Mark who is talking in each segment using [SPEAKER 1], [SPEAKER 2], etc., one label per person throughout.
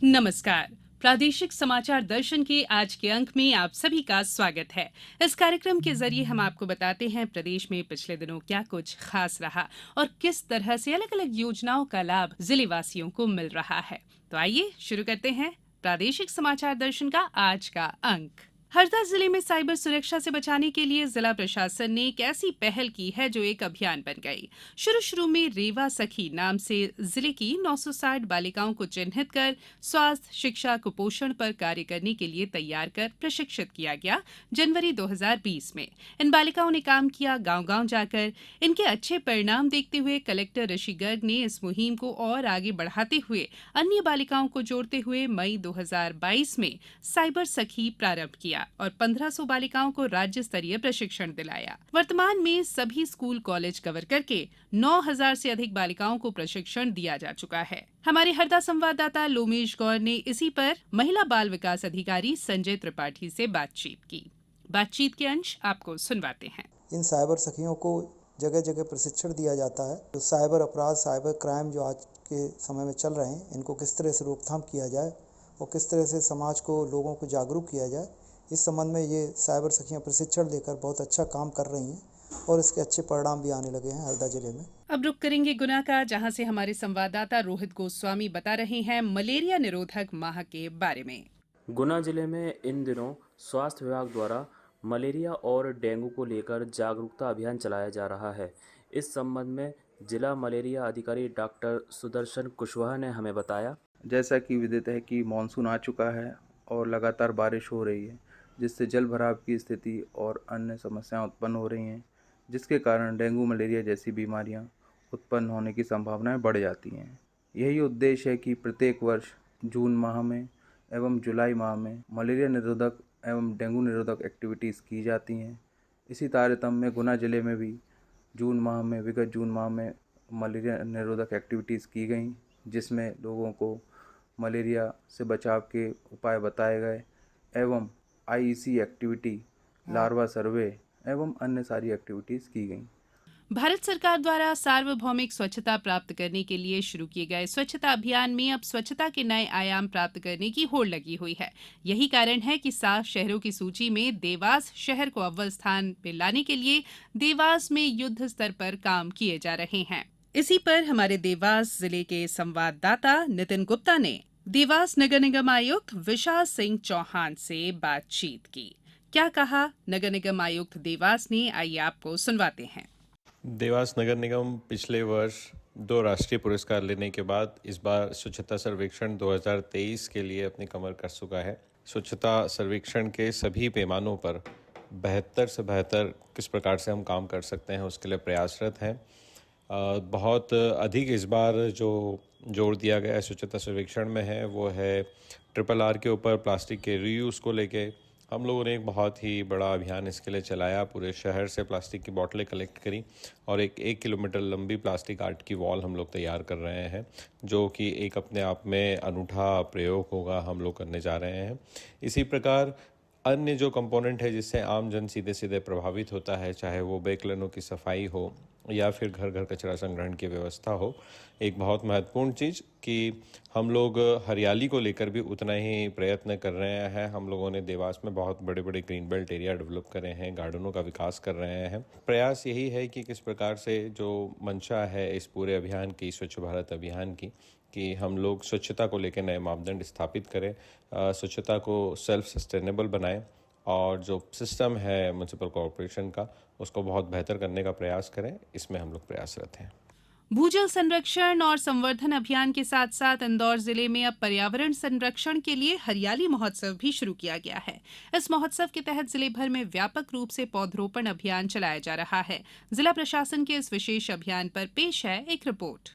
[SPEAKER 1] नमस्कार। प्रादेशिक समाचार दर्शन के आज के अंक में आप सभी का स्वागत है। इस कार्यक्रम के जरिए हम आपको बताते हैं प्रदेश में पिछले दिनों क्या कुछ खास रहा और किस तरह से अलग अलग योजनाओं का लाभ जिले वासियों को मिल रहा है। तो आइए शुरू करते हैं प्रादेशिक समाचार दर्शन का आज का अंक। हरदा जिले में साइबर सुरक्षा से बचाने के लिए जिला प्रशासन ने एक ऐसी पहल की है जो एक अभियान बन गई। शुरू में रेवा सखी नाम से जिले की 960 बालिकाओं को चिन्हित कर स्वास्थ्य, शिक्षा, कुपोषण पर कार्य करने के लिए तैयार कर प्रशिक्षित किया गया। जनवरी 2020 में इन बालिकाओं ने काम किया। गांव-गांव जाकर इनके अच्छे परिणाम देखते हुए कलेक्टर ऋषि गर्ग ने इस मुहिम को और आगे बढ़ाते हुए अन्य बालिकाओं को जोड़ते हुए मई 2022 में साइबर सखी प्रारंभ किया और 1500 बालिकाओं को राज्य स्तरीय प्रशिक्षण दिलाया। वर्तमान में सभी स्कूल कॉलेज कवर करके 9000 से अधिक बालिकाओं को प्रशिक्षण दिया जा चुका है। हमारे हरदा संवाददाता लोमेश गौर ने इसी पर महिला बाल विकास अधिकारी संजय त्रिपाठी से बातचीत की। बातचीत के अंश आपको सुनवाते हैं।
[SPEAKER 2] इन साइबर सखियों को जगह जगह प्रशिक्षण दिया जाता है। तो साइबर अपराध, साइबर क्राइम जो आज के समय में चल रहे हैं, इनको किस तरह से रोकथाम किया जाए और किस तरह से समाज को, लोगों को जागरूक किया जाए, इस संबंध में ये साइबर सखियां प्रशिक्षण लेकर बहुत अच्छा काम कर रही हैं और इसके अच्छे परिणाम भी आने लगे हैं हरदा जिले में।
[SPEAKER 1] अब रुक करेंगे गुना का, जहां से हमारे संवाददाता रोहित गोस्वामी बता रहे हैं मलेरिया निरोधक माह के बारे में।
[SPEAKER 3] गुना जिले में इन दिनों स्वास्थ्य विभाग द्वारा मलेरिया और डेंगू को लेकर जागरूकता अभियान चलाया जा रहा है। इस संबंध में जिला मलेरिया अधिकारी डॉक्टर सुदर्शन कुशवाहा ने हमें बताया।
[SPEAKER 4] जैसा कि विदित है कि मानसून आ चुका है और लगातार बारिश हो रही है, जिससे जल भराव की स्थिति और अन्य समस्याएं उत्पन्न हो रही हैं, जिसके कारण डेंगू, मलेरिया जैसी बीमारियां उत्पन्न होने की संभावनाएं बढ़ जाती हैं। यही उद्देश्य है कि प्रत्येक वर्ष जून माह में एवं जुलाई माह में मलेरिया निरोधक एवं डेंगू निरोधक एक्टिविटीज़ की जाती हैं। इसी तारतम्य में गुना जिले में भी विगत जून माह में मलेरिया निरोधक एक्टिविटीज़ की गई, जिसमें लोगों को मलेरिया से बचाव के उपाय बताए गए एवं आईईसी एक्टिविटी, लार्वा सर्वे एवं अन्य सारी एक्टिविटीज़ की गई।
[SPEAKER 1] भारत सरकार द्वारा सार्वभौमिक स्वच्छता प्राप्त करने के लिए शुरू किए गए स्वच्छता अभियान में अब स्वच्छता के नए आयाम प्राप्त करने की होड़ लगी हुई है। यही कारण है कि 7 शहरों की सूची में देवास शहर को अव्वल स्थान पर लाने के लिए देवास में युद्ध स्तर पर काम किए जा रहे हैं। इसी पर हमारे देवास जिले के संवाददाता नितिन गुप्ता ने देवास नगर निगम आयुक्त विशाल सिंह चौहान से बातचीत की। क्या कहा नगर निगम आयुक्त देवास ने, आइए आपको सुनवाते हैं।
[SPEAKER 5] देवास नगर निगम पिछले वर्ष 2 राष्ट्रीय पुरस्कार लेने के बाद इस बार स्वच्छता सर्वेक्षण 2023 के लिए अपनी कमर कस चुका है। स्वच्छता सर्वेक्षण के सभी पैमानों पर बेहतर से बेहतर किस प्रकार से हम काम कर सकते हैं, उसके लिए प्रयासरत हैं। बहुत अधिक इस बार जो जोर दिया गया है स्वच्छता सर्वेक्षण में है वो है RRR के ऊपर प्लास्टिक के रीयूज़ को लेके। हम लोगों ने एक बहुत ही बड़ा अभियान इसके लिए चलाया। पूरे शहर से प्लास्टिक की बोतलें कलेक्ट करी और एक किलोमीटर लंबी प्लास्टिक आर्ट की वॉल हम लोग तैयार कर रहे हैं, जो कि एक अपने आप में अनूठा प्रयोग होगा, हम लोग करने जा रहे हैं। इसी प्रकार अन्य जो कंपोनेंट है जिससे आम जन सीधे सीधे प्रभावित होता है, चाहे वो बेकलनों की सफाई हो या फिर घर घर कचरा संग्रहण की व्यवस्था हो, एक बहुत महत्वपूर्ण चीज़ कि हम लोग हरियाली को लेकर भी उतना ही प्रयत्न कर रहे हैं। हम लोगों ने देवास में बहुत बड़े बड़े ग्रीन बेल्ट एरिया डेवलप करे हैं, गार्डनों का विकास कर रहे हैं। प्रयास यही है कि किस प्रकार से जो मंशा है इस पूरे अभियान की, स्वच्छ भारत अभियान की, कि हम लोग स्वच्छता को लेकर नए मापदंड स्थापित करें, स्वच्छता को सेल्फ सस्टेनेबल बनाएं और जो सिस्टम है म्युनिसिपल कॉर्पोरेशन का उसको बहुत बेहतर करने का प्रयास करें। इसमें हम लोग प्रयासरत हैं।
[SPEAKER 1] भूजल संरक्षण और संवर्धन अभियान के साथ साथ इंदौर जिले में अब पर्यावरण संरक्षण के लिए हरियाली महोत्सव भी शुरू किया गया है। इस महोत्सव के तहत जिले भर में व्यापक रूप से पौधरोपण अभियान चलाया जा रहा है। जिला प्रशासन के इस विशेष अभियान पर पेश है एक रिपोर्ट।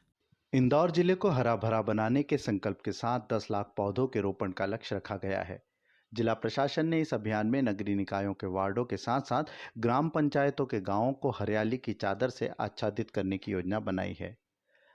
[SPEAKER 6] इंदौर जिले को हरा भरा बनाने के संकल्प के साथ 10 लाख पौधों के रोपण का लक्ष्य रखा गया है। जिला प्रशासन ने इस अभियान में नगरीय निकायों के वार्डों के साथ साथ ग्राम पंचायतों के गांवों को हरियाली की चादर से आच्छादित करने की योजना बनाई है।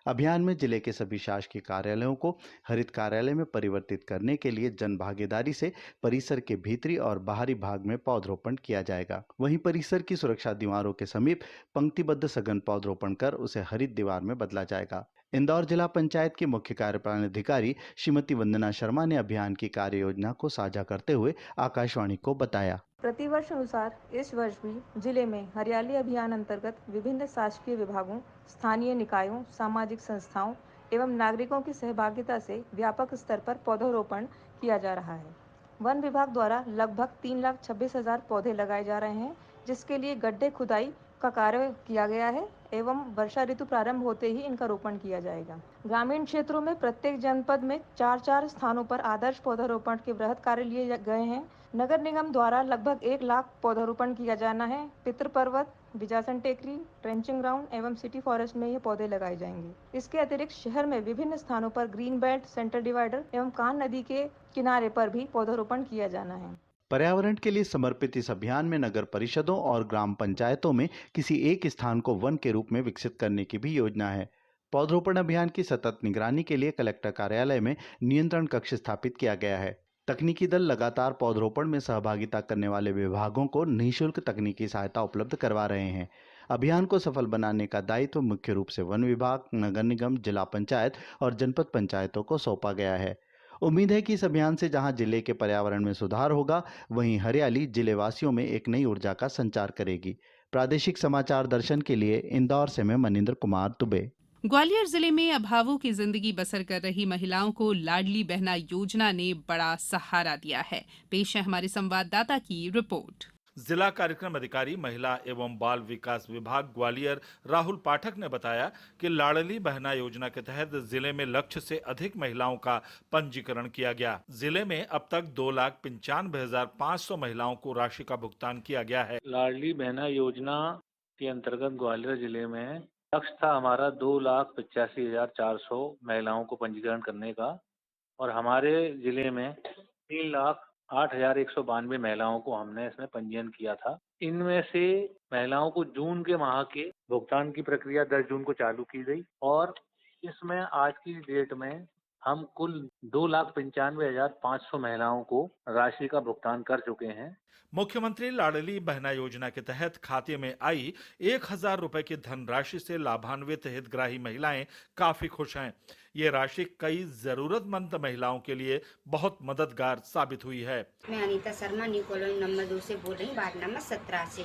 [SPEAKER 6] अभियान में जिले के सभी शासकीय कार्यालयों को हरित कार्यालय में परिवर्तित करने के लिए जन भागीदारी से परिसर के भीतरी और बाहरी भाग में पौधरोपण किया जाएगा। वहीं परिसर की सुरक्षा दीवारों के समीप पंक्तिबद्ध सघन पौधरोपण कर उसे हरित दीवार में बदला जाएगा। इंदौर जिला पंचायत की मुख्य कार्यपालन अधिकारी श्रीमती वंदना शर्मा ने अभियान की कार्य योजना को साझा करते हुए आकाशवाणी को बताया।
[SPEAKER 7] प्रतिवर्ष अनुसार इस वर्ष भी जिले में हरियाली अभियान अंतर्गत विभिन्न शासकीय विभागों, स्थानीय निकायों, सामाजिक संस्थाओं एवं नागरिकों की सहभागिता से व्यापक स्तर पर पौधरोपण किया जा रहा है। वन विभाग द्वारा लगभग 3,26,000 पौधे लगाए जा रहे हैं, जिसके लिए गड्ढे खुदाई का कार्य किया गया है एवं वर्षा ऋतु प्रारंभ होते ही इनका रोपण किया जाएगा। ग्रामीण क्षेत्रों में प्रत्येक जनपद में 4 स्थानों पर आदर्श पौधारोपण के बृहद कार्य लिए गए हैं। नगर निगम द्वारा लगभग 1 लाख पौधारोपण किया जाना है। पितृ पर्वत, बिजासन टेकरी, ट्रेंचिंग ग्राउंड एवं सिटी फॉरेस्ट में ये पौधे लगाए जाएंगे। इसके अतिरिक्त शहर में विभिन्न स्थानों पर ग्रीन बेल्ट, सेंटर डिवाइडर एवं कान नदी के किनारे पर भी पौधारोपण किया जाना है।
[SPEAKER 6] पर्यावरण के लिए समर्पित इस अभियान में नगर परिषदों और ग्राम पंचायतों में किसी एक स्थान को वन के रूप में विकसित करने की भी योजना है। पौधरोपण अभियान की सतत निगरानी के लिए कलेक्टर कार्यालय में नियंत्रण कक्ष स्थापित किया गया है। तकनीकी दल लगातार पौधरोपण में सहभागिता करने वाले विभागों को निःशुल्क तकनीकी सहायता उपलब्ध करवा रहे हैं। अभियान को सफल बनाने का दायित्व मुख्य रूप से वन विभाग, नगर निगम, जिला पंचायत और जनपद पंचायतों को सौंपा गया है। उम्मीद है कि इस अभियान से जहां जिले के पर्यावरण में सुधार होगा, वहीं हरियाली जिले वासियों में एक नई ऊर्जा का संचार करेगी। प्रादेशिक समाचार दर्शन के लिए इंदौर से मैं मनिंदर कुमार दुबे।
[SPEAKER 1] ग्वालियर जिले में अभावों की जिंदगी बसर कर रही महिलाओं को लाडली बहना योजना ने बड़ा सहारा दिया है। पेश है हमारे संवाददाता की रिपोर्ट।
[SPEAKER 8] जिला कार्यक्रम अधिकारी महिला एवं बाल विकास विभाग ग्वालियर राहुल पाठक ने बताया कि लाडली बहना योजना के तहत जिले में लक्ष्य से अधिक महिलाओं का पंजीकरण किया गया। जिले में अब तक 2,95,500 महिलाओं को राशि का भुगतान किया गया है।
[SPEAKER 9] लाडली बहना योजना के अंतर्गत ग्वालियर जिले में लक्ष्य था हमारा 2,85,400 महिलाओं को पंजीकरण करने का और हमारे जिले में 3,08,192 महिलाओं को हमने इसमें पंजीयन किया था। इनमें से महिलाओं को जून के माह के भुगतान की प्रक्रिया 10 जून को चालू की गई और इसमें आज की डेट में हम कुल 2,95,500 महिलाओं को राशि का भुगतान कर चुके हैं।
[SPEAKER 8] मुख्यमंत्री लाडली बहना योजना के तहत खाते में आई 1,000 रुपए की धनराशि से लाभान्वित हितग्राही महिलाएं काफी खुश हैं। ये राशि कई जरूरतमंद महिलाओं के लिए बहुत मददगार साबित हुई है।
[SPEAKER 10] मैं Anita Sharma new colony number 2 से बोल रही हूँ, वार्ड नंबर 17 से।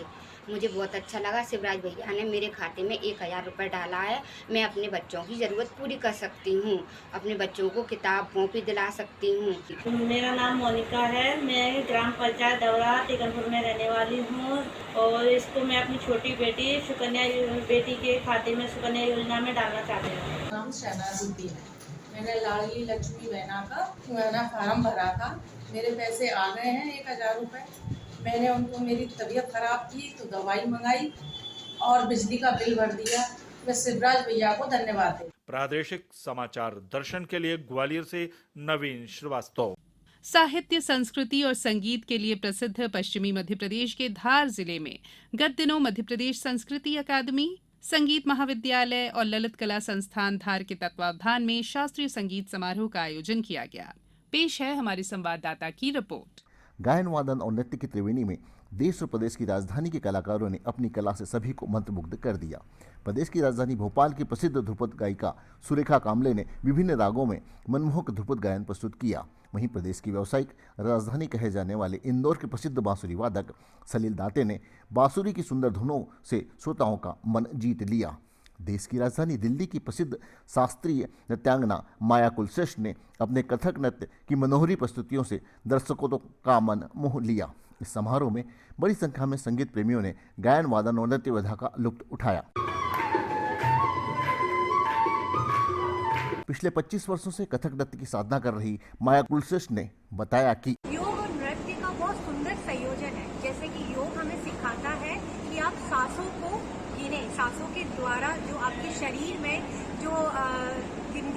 [SPEAKER 10] मुझे बहुत अच्छा लगा, शिवराज भैया ने मेरे खाते में 1,000 रुपये डाला है। मैं अपने बच्चों की ज़रूरत पूरी कर सकती हूँ, अपने बच्चों को किताब कॉपी दिला सकती हूँ।
[SPEAKER 11] मेरा नाम मोनिका है, मैं ग्राम पंचायत दौरा टिकनपुर में रहने वाली हूँ और इसको मैं अपनी छोटी बेटी सुकन्या बेटी के खाते में सुकन्या योजना में डालना चाहती हूँ।
[SPEAKER 12] नाम शहनाजुद्दीन है। मैंने लाडली लक्ष्मी बहना का फार्म भरा था, मेरे पैसे आ गए हैं 1,000 रुपये। मैंने उनको, मेरी तबीयत खराब थी तो दवाई मंगाई और बिजली का बिल भर दिया। मैं शिवराज भैया को धन्यवाद देती।
[SPEAKER 8] प्रादेशिक समाचार दर्शन के लिए ग्वालियर से नवीन श्रीवास्तव।
[SPEAKER 1] साहित्य, संस्कृति और संगीत के लिए प्रसिद्ध पश्चिमी मध्य प्रदेश के धार जिले में गत दिनों मध्य प्रदेश संस्कृति अकादमी, संगीत महाविद्यालय और ललित कला संस्थान धार के तत्वावधान में शास्त्रीय संगीत समारोह का आयोजन किया गया। पेश है हमारे संवाददाता की रिपोर्ट।
[SPEAKER 13] गायन, वादन और नृत्य की त्रिवेणी में देश और प्रदेश की राजधानी के कलाकारों ने अपनी कला से सभी को मंत्रमुग्ध कर दिया। प्रदेश की राजधानी भोपाल की प्रसिद्ध ध्रुपद गायिका सुरेखा कामले ने विभिन्न रागों में मनमोहक ध्रुपद गायन प्रस्तुत किया। वहीं प्रदेश की व्यावसायिक राजधानी कहे जाने वाले इंदौर के प्रसिद्ध बांसुरी वादक सलील दाते ने बांसुरी की सुंदर धुनों से श्रोताओं का मन जीत लिया। देश की राजधानी दिल्ली की प्रसिद्ध शास्त्रीय नृत्यांगना माया कुलश्रेष्ठ ने अपने कथक नृत्य की मनोहरी प्रस्तुतियों से दर्शकों का मन मोह लिया। इस समारोह में बड़ी संख्या में संगीत प्रेमियों ने गायन, वादन और नृत्य विधा का लुत्फ उठाया। पिछले 25 वर्षों से कथक नृत्य की साधना कर रही माया कुलश्रेष्ठ ने बताया कि
[SPEAKER 14] योग और नृत्य का बहुत सुंदर संयोजन है। जैसे कि योग हमें सिखाता है कि आप सांसों को गिने, सांसों के द्वारा जो आपके शरीर में जो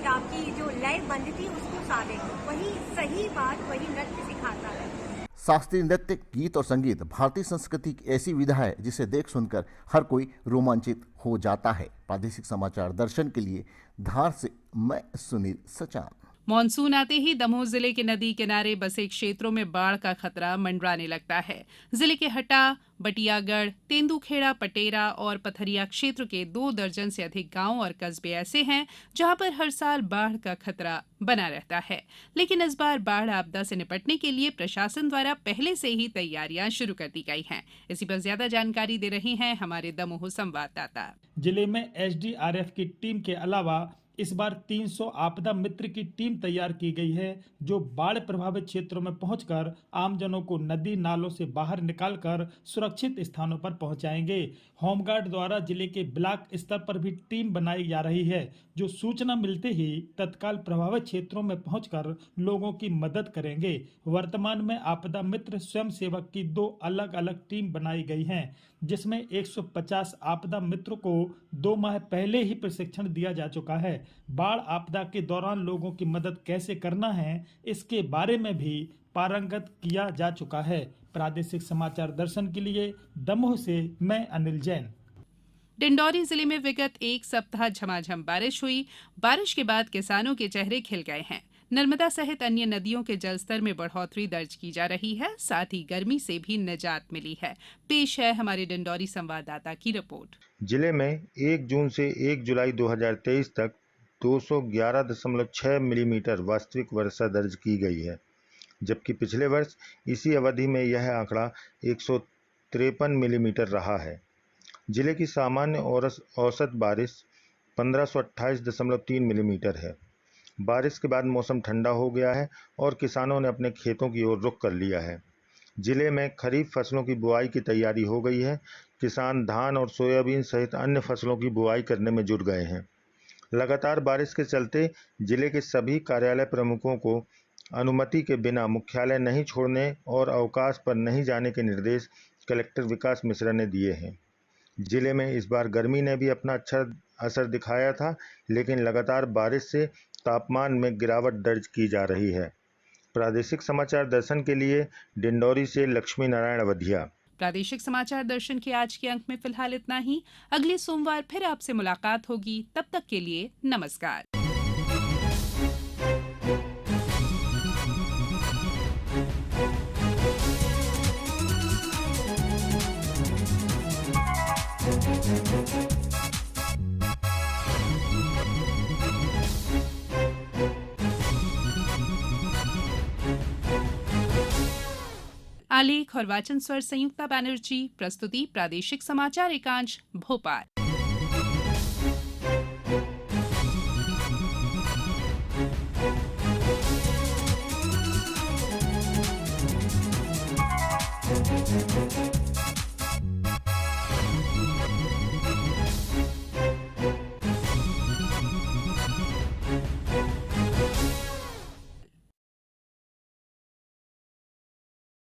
[SPEAKER 14] आपकी जो लय बंद थी उसको साधे। वही सही बात वही नृत्य सिखाता है।
[SPEAKER 13] शास्त्रीय नृत्य, गीत और संगीत भारतीय संस्कृति की ऐसी विधा है जिसे देख सुनकर हर कोई रोमांचित हो जाता है। प्रादेशिक समाचार दर्शन के लिए धार से मैं सुनील सचान।
[SPEAKER 1] मानसून आते ही दमोह जिले के नदी किनारे बसे क्षेत्रों में बाढ़ का खतरा मंडराने लगता है। जिले के हटा, बटियागढ़, तेंदुखेड़ा, पटेरा और पथरिया क्षेत्र के 2 दर्जन से अधिक गांव और कस्बे ऐसे हैं जहां पर हर साल बाढ़ का खतरा बना रहता है। लेकिन इस बार बाढ़ आपदा से निपटने के लिए प्रशासन द्वारा पहले से ही तैयारियां शुरू कर दी गई हैं। इसी पर ज्यादा जानकारी दे रहे हैं हमारे दमोह संवाददाता।
[SPEAKER 15] जिले में एसडीआरएफ की टीम के अलावा इस बार 300 आपदा मित्र की टीम तैयार की गई है, जो बाढ़ प्रभावित क्षेत्रों में पहुंचकर आमजनों को नदी नालों से बाहर निकालकर सुरक्षित स्थानों पर पहुंचाएंगे। होमगार्ड द्वारा जिले के ब्लॉक स्तर पर भी टीम बनाई जा रही है, जो सूचना मिलते ही तत्काल प्रभावित क्षेत्रों में पहुंचकर लोगों की मदद करेंगे। वर्तमान में आपदा मित्र स्वयं सेवक की 2 अलग अलग टीम बनाई गई हैं, जिसमें 150 आपदा मित्रों को 2 माह पहले ही प्रशिक्षण दिया जा चुका है। बाढ़ आपदा के दौरान लोगों की मदद कैसे करना है, इसके बारे में भी पारंगत किया जा चुका है। प्रादेशिक समाचार दर्शन के लिए दमोह से मैं अनिल जैन।
[SPEAKER 1] डिंडौरी जिले में विगत 1 सप्ताह झमाझम बारिश हुई। बारिश के बाद किसानों के चेहरे खिल गए हैं। नर्मदा सहित अन्य नदियों के जलस्तर में बढ़ोतरी दर्ज की जा रही है। साथ ही गर्मी से भी निजात मिली है। पेश है हमारे डिंडौरी संवाददाता की रिपोर्ट।
[SPEAKER 16] जिले में 1 जून से 1 जुलाई 2023 तक 211.6 मिलीमीटर वास्तविक वर्षा दर्ज की गई है, जबकि पिछले वर्ष इसी अवधि में यह आंकड़ा 153 मिलीमीटर रहा है। जिले की सामान्य औसत बारिश 1528.3 मिलीमीटर है। बारिश के बाद मौसम ठंडा हो गया है और किसानों ने अपने खेतों की ओर रुख कर लिया है। जिले में खरीफ फसलों की बुआई की तैयारी हो गई है। किसान धान और सोयाबीन सहित अन्य फसलों की बुआई करने में जुट गए हैं। लगातार बारिश के चलते जिले के सभी कार्यालय प्रमुखों को अनुमति के बिना मुख्यालय नहीं छोड़ने और अवकाश पर नहीं जाने के निर्देश कलेक्टर विकास मिश्रा ने दिए हैं। जिले में इस बार गर्मी ने भी अपना अच्छा असर दिखाया था, लेकिन लगातार बारिश से तापमान में गिरावट दर्ज की जा रही है। प्रादेशिक समाचार दर्शन के लिए डिंडौरी से लक्ष्मी नारायण वधिया।
[SPEAKER 1] प्रादेशिक समाचार दर्शन के आज के अंक में फिलहाल इतना ही। अगले सोमवार फिर आपसे मुलाकात होगी। तब तक के लिए नमस्कार। आलेख और वाचन स्वर संयुक्ता बैनर्जी। प्रस्तुति प्रादेशिक समाचार एकांश भोपाल।